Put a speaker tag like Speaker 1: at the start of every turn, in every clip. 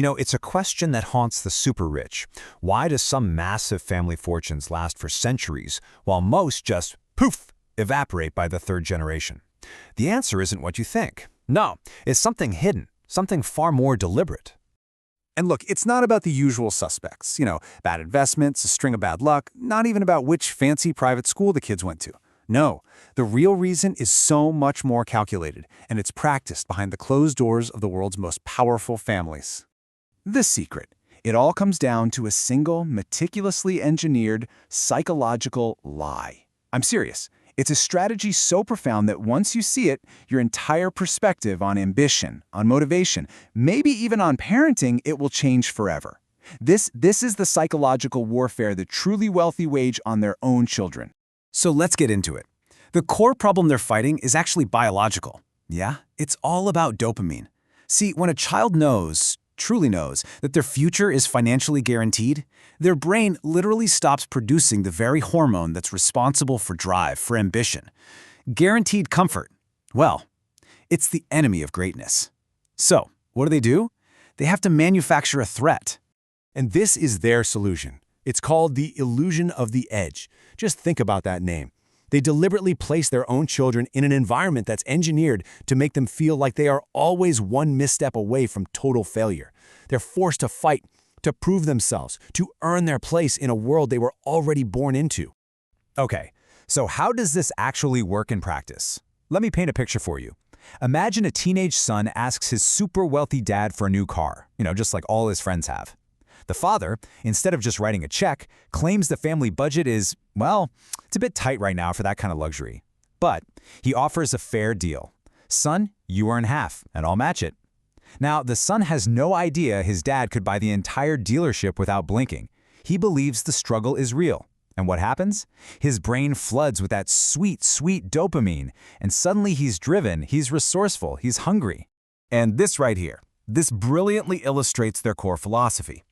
Speaker 1: It's a question that haunts the super rich. Why do some massive family fortunes last for centuries, while most just, poof, evaporate by the third generation? The answer isn't what you think. No, it's something hidden, something far more deliberate.
Speaker 2: And look, it's not about the usual suspects, bad investments, a string of bad luck, not even about which fancy private school the kids went to. No, the real reason is so much more calculated, and it's practiced behind the closed doors of the world's most powerful families. The secret. It all comes down to a single, meticulously engineered, psychological lie. I'm serious. It's a strategy so profound that once you see it, your entire perspective on ambition, on motivation, maybe even on parenting, it will change forever. This is the psychological warfare the truly wealthy wage on their own children.
Speaker 3: So let's get into it. The core problem they're fighting is actually biological. Yeah, it's all about dopamine. See, when a child truly knows, that their future is financially guaranteed, their brain literally stops producing the very hormone that's responsible for drive, for ambition. Guaranteed comfort. Well, it's the enemy of greatness. So, what do? They have to manufacture a threat.
Speaker 4: And this is their solution. It's called the illusion of the edge. Just think about that name. They deliberately place their own children in an environment that's engineered to make them feel like they are always one misstep away from total failure. They're forced to fight, to prove themselves, to earn their place in a world they were already born into.
Speaker 1: Okay, so how does this actually work in practice? Let me paint a picture for you. Imagine a teenage son asks his super wealthy dad for a new car, just like all his friends have. The father, instead of just writing a check, claims the family budget is, it's a bit tight right now for that kind of luxury. But he offers a fair deal. Son, you earn half, and I'll match it. Now, the son has no idea his dad could buy the entire dealership without blinking. He believes the struggle is real. And what happens? His brain floods with that sweet, sweet dopamine, and suddenly he's driven, he's resourceful, he's hungry.
Speaker 3: And this right here, this brilliantly illustrates their core philosophy.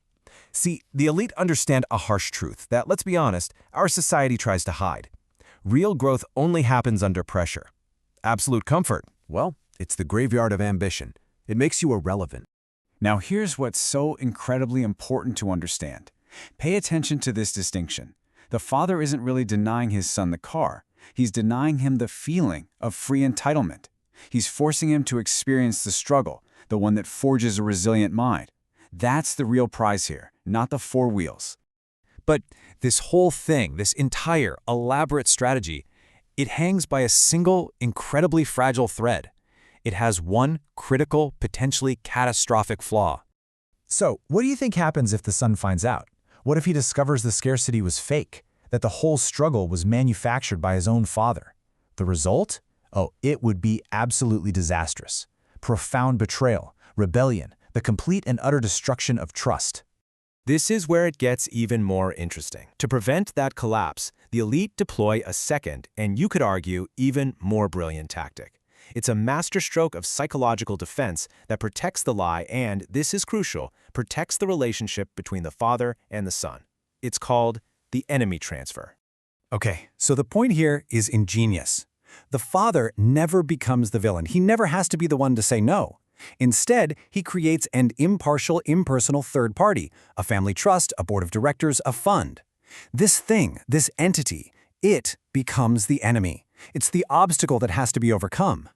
Speaker 3: See, the elite understand a harsh truth that, let's be honest, our society tries to hide. Real growth only happens under pressure. Absolute comfort.
Speaker 4: Well, it's the graveyard of ambition. It makes you irrelevant.
Speaker 2: Now here's what's so incredibly important to understand. Pay attention to this distinction. The father isn't really denying his son the car. He's denying him the feeling of free entitlement. He's forcing him to experience the struggle, the one that forges a resilient mind. That's the real prize here, not the four wheels.
Speaker 1: But this whole thing, this entire elaborate strategy, it hangs by a single, incredibly fragile thread. It has one critical, potentially catastrophic flaw.
Speaker 5: So, what do you think happens if the son finds out? What if he discovers the scarcity was fake, that the whole struggle was manufactured by his own father? The result? Oh, it would be absolutely disastrous. Profound betrayal, rebellion, the complete and utter destruction of trust.
Speaker 1: This is where it gets even more interesting. To prevent that collapse, the elite deploy a second, and you could argue, even more brilliant tactic. It's a masterstroke of psychological defense that protects the lie and, this is crucial, protects the relationship between the father and the son. It's called the enemy transfer.
Speaker 3: Okay, so the point here is ingenious. The father never becomes the villain. He never has to be the one to say no. Instead, he creates an impartial, impersonal third party, a family trust, a board of directors, a fund. This thing, this entity, it becomes the enemy. It's the obstacle that has to be overcome.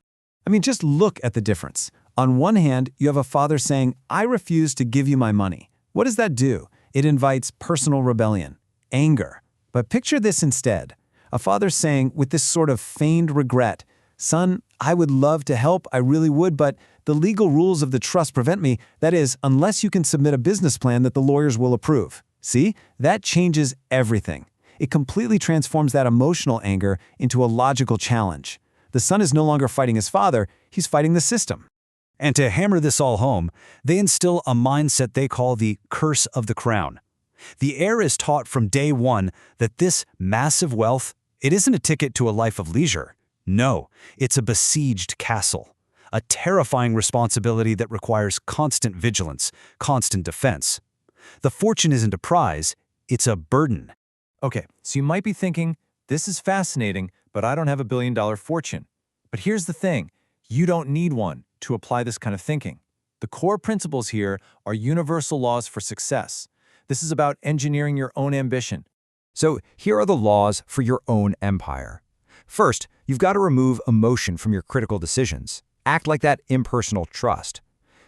Speaker 3: I mean, just look at the difference. On one hand, you have a father saying, I refuse to give you my money. What does that do? It invites personal rebellion, anger. But picture this instead. A father saying, with this sort of feigned regret, son, I would love to help, I really would, but the legal rules of the trust prevent me. That is, unless you can submit a business plan that the lawyers will approve. See? That changes everything. It completely transforms that emotional anger into a logical challenge. The son is no longer fighting his father, he's fighting the system.
Speaker 6: And to hammer this all home, they instill a mindset they call the curse of the crown. The heir is taught from day one that this massive wealth, it isn't a ticket to a life of leisure. No, it's a besieged castle, a terrifying responsibility that requires constant vigilance, constant defense. The fortune isn't a prize, it's a burden.
Speaker 1: Okay, so you might be thinking, this is fascinating, but I don't have $1 billion fortune. But here's the thing, you don't need one to apply this kind of thinking.
Speaker 3: The core principles here are universal laws for success. This is about engineering your own ambition.
Speaker 1: So here are the laws for your own empire. First, you've got to remove emotion from your critical decisions. Act like that impersonal trust.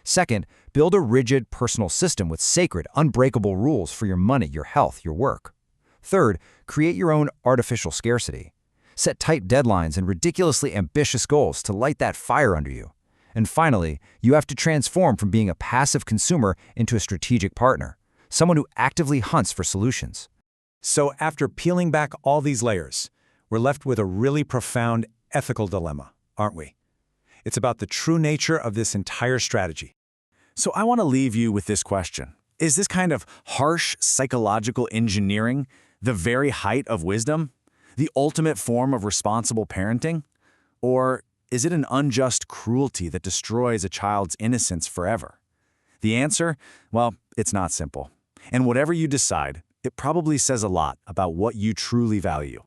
Speaker 1: Second, build a rigid personal system with sacred, unbreakable rules for your money, your health, your work. Third, create your own artificial scarcity. Set tight deadlines and ridiculously ambitious goals to light that fire under you. And finally, you have to transform from being a passive consumer into a strategic partner, someone who actively hunts for solutions.
Speaker 3: So after peeling back all these layers, we're left with a really profound ethical dilemma, aren't we? It's about the true nature of this entire strategy.
Speaker 2: So I want to leave you with this question. Is this kind of harsh psychological engineering the very height of wisdom? The ultimate form of responsible parenting? Or is it an unjust cruelty that destroys a child's innocence forever? The answer? Well, it's not simple. And whatever you decide, it probably says a lot about what you truly value.